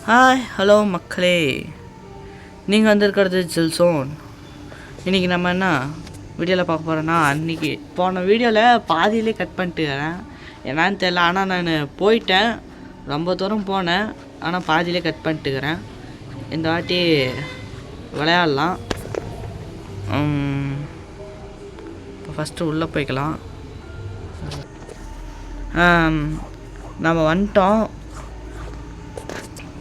Hi hello மக்களே, நீங்கள் வந்திருக்கிறது ஜில்சோன். இன்றைக்கி நம்ம என்ன வீடியோவில் பார்க்க போகிறோன்னா, அன்றைக்கி போன வீடியோவில் பாதியிலே கட் பண்ணிட்டுக்கிறேன். என்னான்னு தெரில, ஆனால் நான் போயிட்டேன், ரொம்ப தூரம் போனேன், ஆனால் பாதியிலே கட் பண்ணிட்டுக்கிறேன். இந்த வாட்டி விளையாடலாம். இப்போ ஃபஸ்ட்டு உள்ளே போய்க்கலாம். நம்ம வந்துட்டோம்.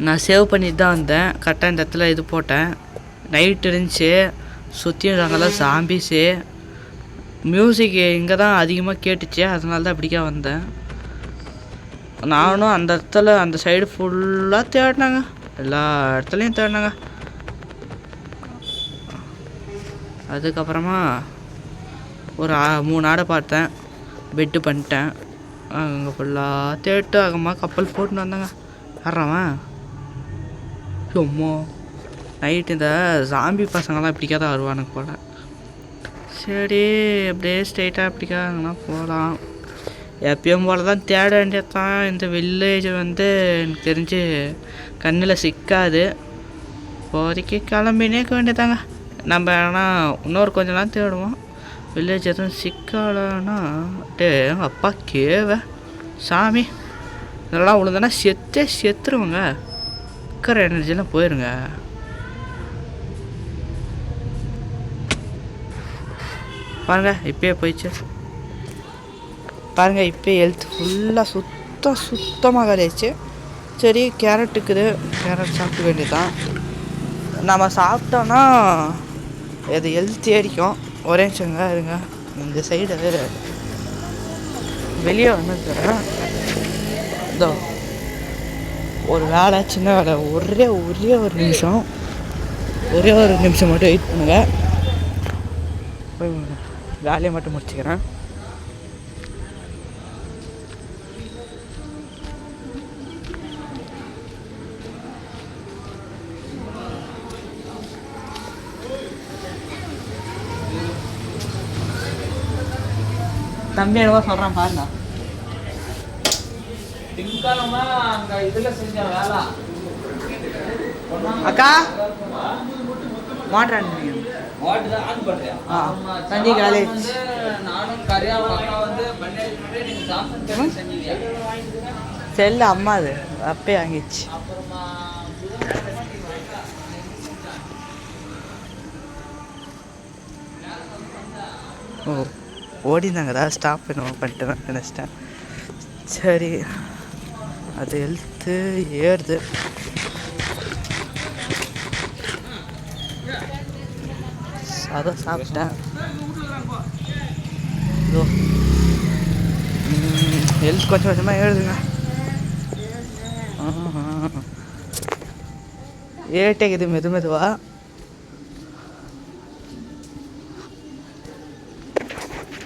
நான் சேவ் பண்ணிட்டு தான் வந்தேன். கரெக்டாக இந்த இடத்துல இது போட்டேன். நைட் இருந்துச்சு, சுற்றியும் நாங்கள்லாம் சாம்பிஸு. மியூசிக் இங்கே தான் அதிகமாக கேட்டுச்சு, அதனால தான் இப்படிக்கா வந்தேன். நானும் அந்த இடத்துல அந்த சைடு ஃபுல்லாக தேடினாங்க, எல்லா இடத்துலையும் தேடினாங்க. அதுக்கப்புறமா ஒரு 3 ஆடை பார்த்தேன், பெட்டு பண்ணிட்டேன். அங்கே ஃபுல்லாக தேட்டு அகமாக கப்பல் போட்டுன்னு வந்தாங்க. வர்றவன் சும்மா நைட்டு இந்த ஜாம்பி பசங்கள்லாம் இப்படிக்கா தான் வருவானுங்க போல். சரி, அப்படியே ஸ்ட்ரெயிட்டாக இப்படிக்காங்கன்னா போகலாம். எப்பயும் போல் தான் தேட வேண்டியது தான். இந்த வில்லேஜ் வந்து எனக்கு தெரிஞ்சு கண்ணில் சிக்காது. இப்போதைக்கு கிளம்பினேக்க வேண்டியதாங்க. நம்ம ஆனால் இன்னொரு கொஞ்ச நாள் தேடுவோம். வில்லேஜ் எதுவும் சிக்கலைன்னா எங்கள் அப்பா கேவ சாமி, இதெல்லாம் விழுந்தனா செத்துருவோங்க. இருக்கிற எனர்ஜிலாம் போயிருங்க. பாருங்கள், இப்பயே போயிடுச்சு பாருங்கள். இப்போ ஹெல்த் ஃபுல்லாக சுத்தமாக காலியாச்சு. சரி, கேரட் இருக்குது, கேரட் சாப்பிட வேண்டியதுதான். நம்ம சாப்பிட்டோன்னா அது ஹெல்த் ஏறிக்கும். ஒரே நிமிஷங்க இருங்க, இந்த சைடு வெளியே வந்து இதோ ஒரு வேலை, சின்ன வேலை, ஒரே ஒரு நிமிஷம் மட்டும் வெயிட் பண்ணுங்க. போய் வேலையை மட்டும் முடிச்சுக்கிறேன். தம்பி என்னவோ சொல்கிறான் பாருங்க. அக்கா மாட்டுறான் தண்ணி காலேஜ் செல்லு அம்மா அது அப்பே வாங்கிச்சு. ஓ, ஓடிந்தாங்கடா, ஸ்டாப் பண்ணிட்டு நினச்சிட்டேன். சரி, அது ஹெல்த்து ஏறுது. அதான் சாப்பிட்டேன். ஹெல்த் கொஞ்சம் கொஞ்சமாக ஏறுதுங்க. ஏட்டேக்குது மெதுவா.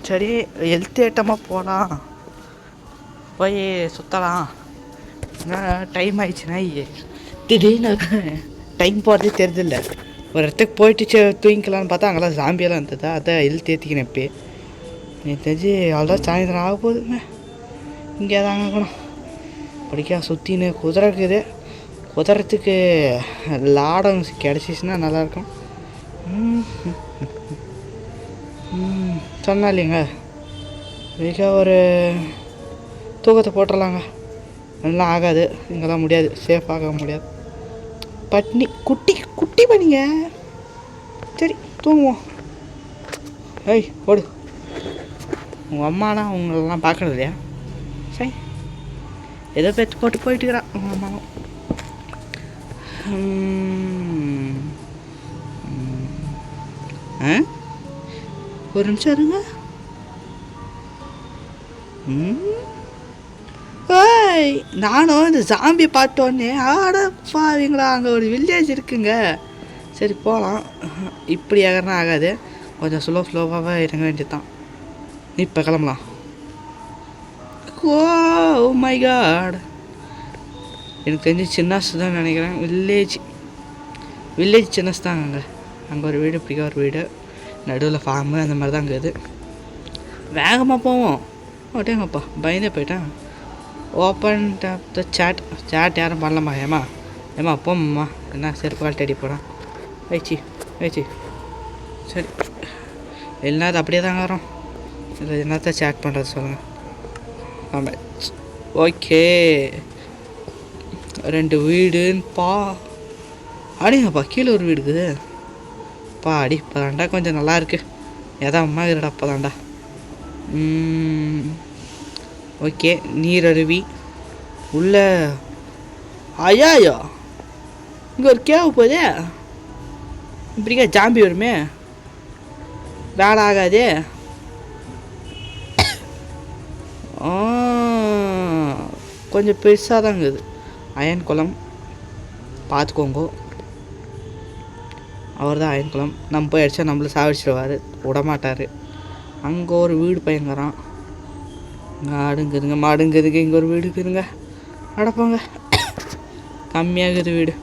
சரி, ஹெல்த் ஏட்டமாக போகலாம், போய் சுற்றலாம். டைம் ஆயிடுச்சுன்னா திடீர்னு டைம் போகிறதே தெரிஞ்சில்ல. ஒரு இடத்துக்கு போயிட்டு தூங்கிக்கலான்னு பார்த்தா அங்கெல்லாம் ஜாம்பியெல்லாம் இருந்ததா, அதான் ஹெல்த் ஏற்றிக்கினேன். இப்போ எனக்கு தெரிஞ்சு அவ்வளோதான், சாயந்தரம் ஆக போகுதுங்க. இங்கே தாங்க இருக்கணும். படிக்கா சுற்றின்னு குதிரை இருக்குது. குதிரத்துக்கு லாடம் கிடச்சிச்சின்னா நல்லாயிருக்கும். சொன்னா இல்லைங்க, மிக ஒரு தூக்கத்தை போட்டுடலாங்க. நல்லா ஆகாது, இங்கெல்லாம் முடியாது, சேஃபாக முடியாது. பட்னி குட்டி பண்ணிங்க. சரி, தூங்குவோம். ஏய் ஓடு, உங்கள் அம்மானா உங்களெல்லாம் பார்க்கறது இல்லையா? சரி, ஏதோ பேச்சு போயிட்டுக்கிறான் உங்கள் அம்மாவும். ஒரு நிமிஷம் இருங்க. ஏய், நானும் இந்த ஜாம்பி பார்த்தோன்னே பாவீங்களா, அங்கே ஒரு வில்லேஜ் இருக்குங்க. சரி போகலாம். இப்படி ஏறனா ஆகாது, கொஞ்சம் ஸ்லோவாக இறங்க வேண்டியது தான். இப்போ கிளம்பலாம். ஓ மை காட், எனக்கு தெரிஞ்சு சின்னஸ் தான் நினைக்கிறேன். வில்லேஜ் சின்னஸ் தாங்க. அங்கே ஒரு வீடு, இப்படிக்கா ஒரு வீடு, நடுவில் ஃபார்மு, அந்த மாதிரி தான் இருக்குது. வேகமாக போவோம். ஓட்டேங்கப்பா, பயந்தே போயிட்டேன். ஓப்பன் த சேட் யாரும் பண்ணலாமா? ஏமா ஏம்மா அப்போம்மா என்ன செருப்பு கால் தேடி போகிறான். ஆயிடுச்சு சரி. இல்லைனா அது அப்படியே தாங்க வரும். இல்லை என்னத்த சேட் பண்ணுறது சொல்லுங்கள். ஆமாம் ஓகே. 2 வீடுப்பா. அடிங்கப்பா கீழே ஒரு வீடு இருக்குது. அடி இப்போதாண்டா கொஞ்சம் நல்லா இருக்கு. அம்மா இருடா அப்போதாண்டா. ஓகே நீரருவி உள்ள. ஐயா இங்கே ஒரு கேவு போதே. இப்படிக்கா ஜாம்பி வருமே, வேலை ஆகாதே. கொஞ்சம் பெருசாக தாங்க இது. அயன் குளம் பார்த்துக்கோங்க. அவர் தான் அயன் குளம். நம்ம போய் அடித்தா நம்மளை சாவிச்சிடுவார், விடமாட்டார். அங்கே ஒரு வீடு பயங்கரம். மாடுங்குதுங்க இங்கே ஒரு வீடு இருக்குதுங்க. நடப்பாங்க கம்மியாகுது வீடு.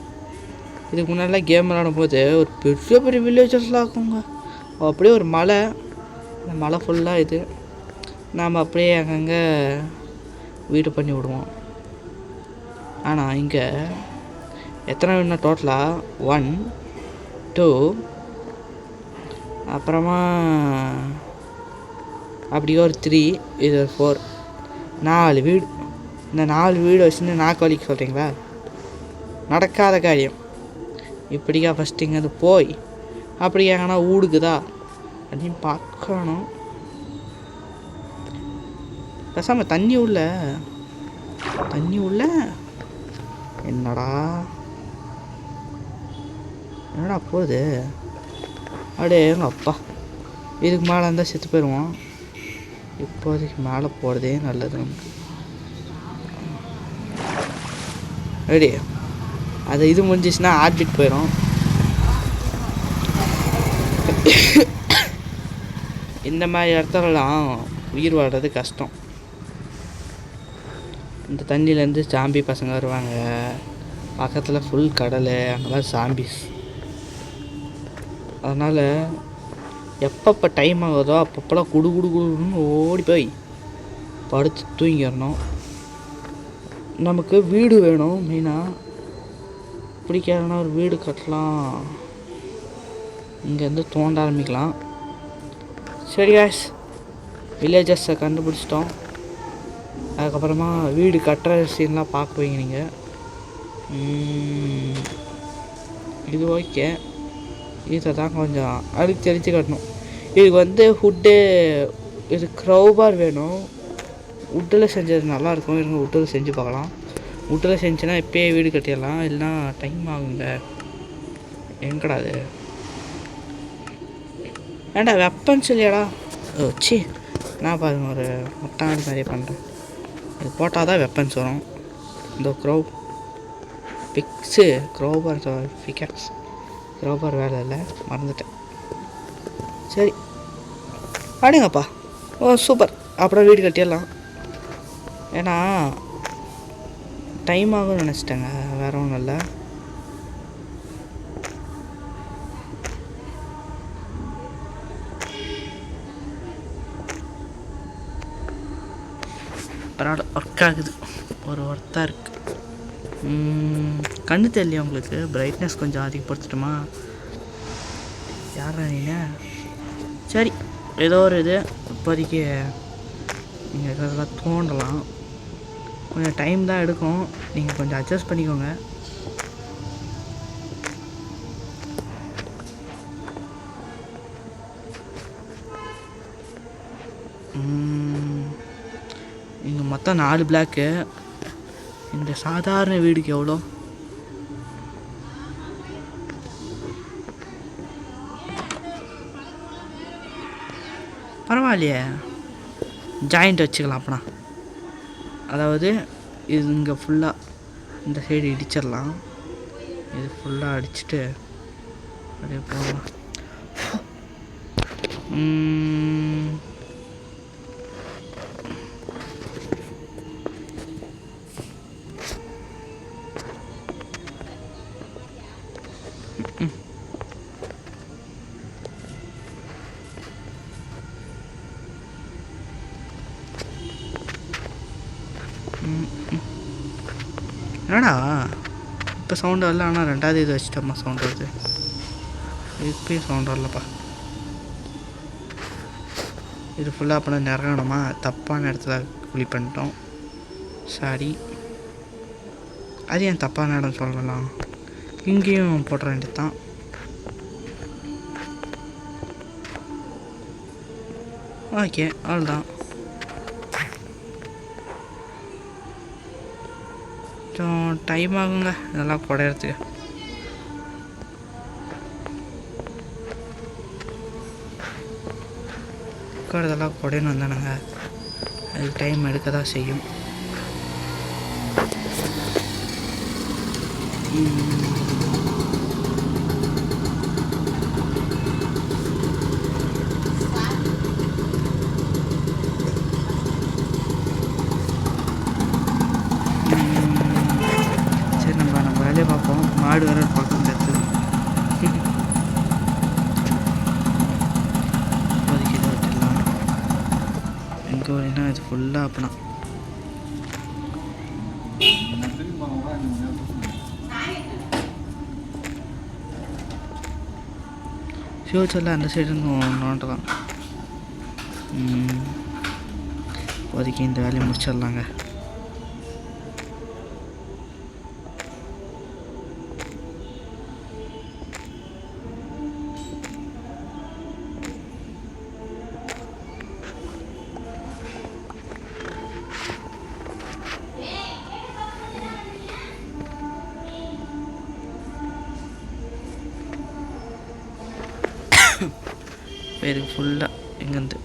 இதுக்கு முன்னாடிலாம் கேம் விளாடும்போது ஒரு பெரிய வில்லேஜஸ்லாம் இருக்குங்க. அப்படியே ஒரு மலை, அந்த மலை ஃபுல்லாக இது நாம் அப்படியே அங்கங்கே வீடு பண்ணி விடுவோம். ஆனால் இங்கே எத்தனை வீடுனா டோட்டலாக 1 2 அப்புறமா அப்படியே ஒரு 3 இது ஒரு 4 4 வீடு. இந்த 4 வீடு வச்சுன்னு நாக்கு வலிக்க சொல்கிறீங்களா? நடக்காத காரியம். இப்படிக்கா ஃபஸ்ட்டு இங்கே போய் அப்படி எங்கன்னா ஊடுக்குதா அப்படின்னு பார்க்கணும். பேசாமல் தண்ணி உள்ள என்னடா போகுது அப்படியே எங்கள் அப்பா. இதுக்கு மேலே இருந்தால் செத்து போயிடுவோம். இப்போதைக்கு மேலே போகிறதே நல்லது நமக்கு. ரெடி அது இது முடிஞ்சிச்சுன்னா ஆர்பிட் போயிடும். இந்த மாதிரி இடத்துலலாம் உயிர் வாழ்கிறது கஷ்டம். இந்த தண்ணியிலேருந்து சாம்பி பசங்க வருவாங்க. பக்கத்தில் ஃபுல் கடல், அங்கெல்லாம் சாம்பிஸ். அதனால் எப்பப்போ டைம் ஆகுதோ அப்பப்போலாம் குடுன்னு ஓடி போய் படுத்து தூங்கிடணும். நமக்கு வீடு வேணும் மெயினாக. பிடிக்காதுன்னா ஒரு வீடு கட்டலாம். இங்கேருந்து தோண்ட ஆரம்பிக்கலாம். சரி காய்ஸ், வில்லேஜஸை கண்டுபிடிச்சிட்டோம். அதுக்கப்புறமா வீடு கட்டுற சீன்லாம் பார்க்குவீங்க நீங்கள். இது ஓகே. இதை தான் கொஞ்சம் அதுக்கு தெரிஞ்சு கட்டணும். இதுக்கு ஹுட்டு, இது க்ரௌபார் வேணும். வுட்டில் செஞ்சது நல்லாயிருக்கும். இருங்க வுட்டில் செஞ்சு பார்க்கலாம். வுட்டில் செஞ்சுன்னா இப்போயே வீடு கட்டிடலாம். இல்லைனா டைம் ஆகுங்க. எங்கடா அது? ஏண்டா வெப்பன்ஸ் இல்லையாடா? சி நான் பாருங்க ஒரு முட்டாள் மாதிரியே பண்ணுறேன். இது போட்டால் தான் வெப்பன்ஸ் வரும். இந்த க்ரோபார் பிக்கெக்ஸ் க்ரோபார் வேலை இல்லை, மறந்துட்டேன். சரி அப்படிங்கப்பா. சூப்பர். அப்புறம் வீடு கட்டிடலாம். ஏன்னா டைம் ஆகும்னு நினச்சிட்டேங்க, வேறு ஒன்றும் இல்லை. பரவாயில்ல, ஒர்க் ஆகுது. ஒரு ஒர்த்தாக இருக்குது. கண்ணு தெரியலையா உங்களுக்கு? பிரைட்னஸ் கொஞ்சம் அதிகப்படுத்தட்டுமா? யாரா நீங்கள்? சரி ஏதோ ஒரு இது இப்போதைக்கு நீங்கள் இதெல்லாம் தோண்டலாம். கொஞ்சம் டைம் தான் எடுக்கும், நீங்கள் கொஞ்சம் அட்ஜஸ்ட் பண்ணிக்கோங்க. இங்கே மொத்தம் 4 பிளாக்கு. இந்த சாதாரண வீடுக்கு எவ்வளோ? பரவாயில்லையே, ஜாயிண்ட் வச்சுக்கலாம் அப்பனா. அதாவது இது இங்கே ஃபுல்லாக இந்த சைடு இடிச்சிடலாம். இது ஃபுல்லாக அடிச்சுட்டு அப்படியே போகலாம். என்னடா இப்போ சவுண்டு வரல, ஆனால் ரெண்டாவது இது வச்சுட்டோம்மா சவுண்டு வருது. இப்போயும் சவுண்டு வரலப்பா. இது ஃபுல்லாக அப்போ நிறங்கணுமா, தப்பான இடத்துல குழி பண்ணிட்டோம். சாரி. அது ஏன் தப்பான இடம் சொல்லலாம், இங்கேயும் போடுற வேண்டியது தான். ஓகே, அவ்வளோதான். கொஞ்சம் டைம் ஆகுங்க இதெல்லாம் குடையிறதுக்கு. இதெல்லாம் குடையணும் வந்தானுங்க, அதுக்கு டைம் எடுக்க தான் செய்யும். சரி, நம்ம வேலையை பார்ப்போம். மாடு வேற பார்க்க முடியாது. இப்போதைக்கு இதை விட்டுடலாம். எங்கே வரீங்கன்னா இது ஃபுல்லாக அப்படின்னா ஃப்யூச்சரில் அந்த சைடு நோண்டலாம். இப்போதைக்கு இந்த வேலையை முடிச்சிடலாங்க. பேரு ஃபுல்லாக இங்கேருந்து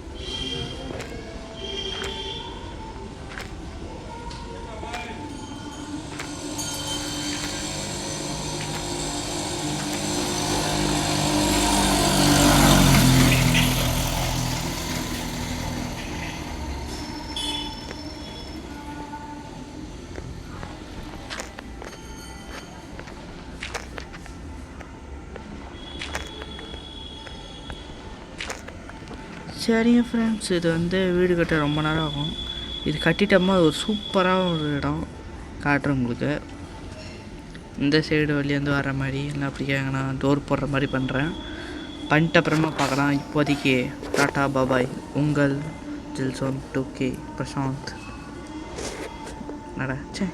சரிங்க ஃப்ரெண்ட்ஸ், இது வீடு கட்ட ரொம்ப நேரம் ஆகும். இது கட்டிட்டோம்னா அது ஒரு சூப்பராக ஒரு இடம் காட்டுறேன் உங்களுக்கு. இந்த சைடு வழியேருந்து வர மாதிரி இல்லை அப்படி கேங்கன்னா டோர் போடுற மாதிரி பண்ணுறேன். பண்ணிட்டு அப்புறமா பார்க்கலாம். இப்போதைக்கு டாட்டா பாபாய். உங்கள் ஜில்சோன் 2K பிரசாந்த். நடச்சே.